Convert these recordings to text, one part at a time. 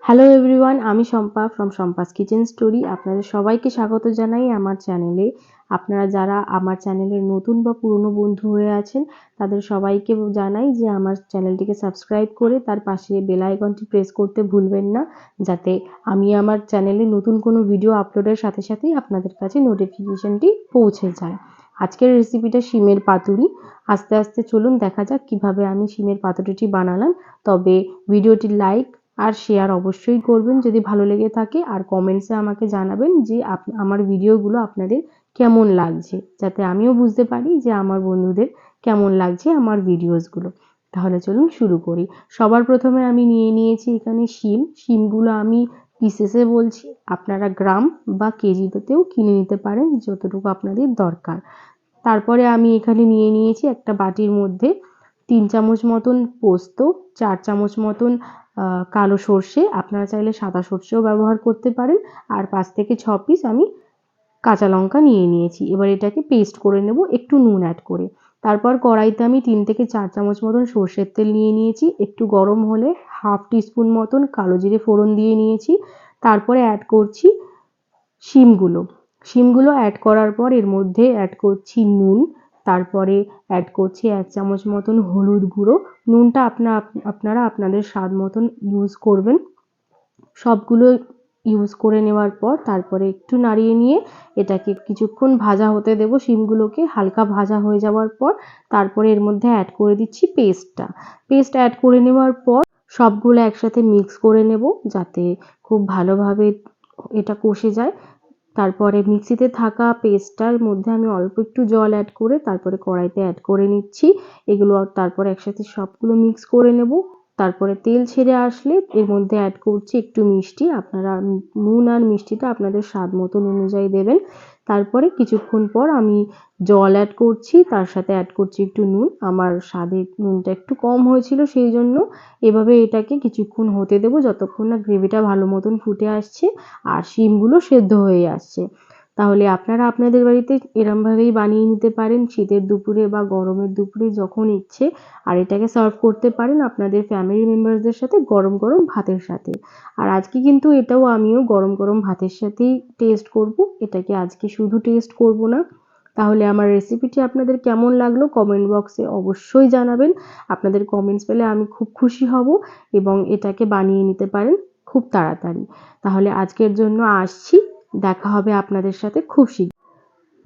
Hello everyone, আমি Shampa from Shampa's kitchen story. আপনাদের সবাইকে স্বাগত জানাই আমার চ্যানেলে। আপনারা যারা আমার চ্যানেলের নতুন বা পুরনো বন্ধু হয়ে আছেন তাদের সবাইকে জানাই যে আমার চ্যানেলটিকে সাবস্ক্রাইব করে তার পাশে বেল আইকনটি প্রেস করতে ভুলবেন না, যাতে আমি আমার চ্যানেলে নতুন কোনো ভিডিও আপলোডের সাথে সাথেই আপনাদের কাছে নোটিফিকেশনটি পৌঁছে যায়। আজকের রেসিপিটা শিমের পাতুরি। আস্তে আস্তে চলুন দেখা যাক কিভাবে আমি শিমের পাতুরিটি বানালাম। তবে ভিডিওটি লাইক আর শেয়ার অবশ্যই করবেন যদি ভালো লেগে থাকে, আর কমেন্টসে আমাকে জানাবেন যে আমার ভিডিওগুলো আপনাদের কেমন লাগছে, যাতে আমিও বুঝতে পারি যে আমার বন্ধুদের কেমন লাগছে আমার ভিডিওসগুলো। তাহলে চলুন শুরু করি। সবার প্রথমে আমি নিয়ে নিয়েছি এখানে শিমগুলো আমি পিসেসে বলছি, আপনারা গ্রাম বা কেজিতেও কিনে নিতে পারেন যতটুকু আপনাদের দরকার। তারপরে আমি এখানে নিয়ে নিয়েছি একটা বাটির মধ্যে 3 চামচ মতন পোস্ত, 4 চামচ মতন কালো সর্ষে, আপনারা চাইলে সাদা সর্ষেও ব্যবহার করতে পারেন, আর 5 থেকে 6 পিস আমি কাঁচা লঙ্কা নিয়ে নিয়েছি। এবার এটাকে পেস্ট করে নেব একটু নুন অ্যাড করে। তারপর কড়াইতে আমি 3 থেকে 4 চামচ মতন সর্ষের তেল নিয়ে নিয়েছি। একটু গরম হলে হাফ টিস্পুন মতন কালো জিরে ফোড়ন দিয়ে নিয়েছি। তারপরে অ্যাড করছি শিমগুলো অ্যাড করার পর এর মধ্যে অ্যাড করছি নুন। তারপরে অ্যাড করছি 1 চামচ মতন হলুদ গুঁড়ো। নুনটা আপনারা আপনাদের স্বাদ মতন ইউজ করবেন। সবগুলো ইউজ করে নেওয়ার পর তারপরে একটু নাড়িয়ে নিয়ে এটাকে কিছুক্ষণ ভাজা হতে দেব। শিমগুলোকে হালকা ভাজা হয়ে যাওয়ার পর তারপরে এর মধ্যে অ্যাড করে দিচ্ছি পেস্ট অ্যাড করে নেওয়ার পর সবগুলো একসাথে মিক্স করে নেব, যাতে খুব ভালোভাবে এটা কষে যায়। তারপরে মিক্সিতে থাকা পেস্টটার মধ্যে আমি অল্প একটু জল অ্যাড করে তারপরে কড়াইতে অ্যাড করে নিচ্ছি। এগুলো তারপরে একসাথে সবগুলো মিক্স করে নেব। তারপরে তেল ছেড়ে আসলে এর মধ্যে অ্যাড করছি একটু মিষ্টি। আপনারা নুন আর মিষ্টিটা আপনাদের স্বাদ মতন অনুযায়ী দেবেন। তারপরে কিছুক্ষণ পর আমি জল অ্যাড করছি, তার সাথে অ্যাড করছি একটু নুন। আমার স্বাদে নুনটা একটু কম হয়েছিল, সেই জন্য এভাবে এটাকে কিছুক্ষণ হতে দেবো যতক্ষণ না গ্রেভিটা ভালো মতন ফুটে আসছে আর শিমগুলো সেদ্ধ হয়ে আসছে। তাহলে আপনারা আপনাদের বাড়িতে এরমভাবেই বানিয়ে নিতে পারেন শীতের দুপুরে বা গরমের দুপুরে যখন ইচ্ছে, আর এটাকে সার্ভ করতে পারেন আপনাদের ফ্যামিলি মেম্বারসদের সাথে গরম গরম ভাতের সাথে। আর আজকে কিন্তু এটাও আমিও গরম গরম ভাতের সাথেই টেস্ট করব, এটাকে আজকে শুধু টেস্ট করব না। তাহলে আমার রেসিপিটি আপনাদের কেমন লাগলো কমেন্ট বক্সে অবশ্যই জানাবেন। আপনাদের কমেন্টস পেলে আমি খুব খুশি হব এবং এটাকে বানিয়ে নিতে পারেন খুব তাড়াতাড়ি। তাহলে আজকের জন্য আসছি, দেখা হবে আপনাদের সাথে খুব শীঘ্র।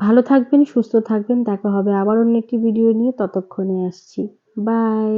ভালো থাকবেন, সুস্থ থাকবেন, দেখা হবে আবার অন্য একটি ভিডিও নিয়ে। ততক্ষণে আসছি, বাই।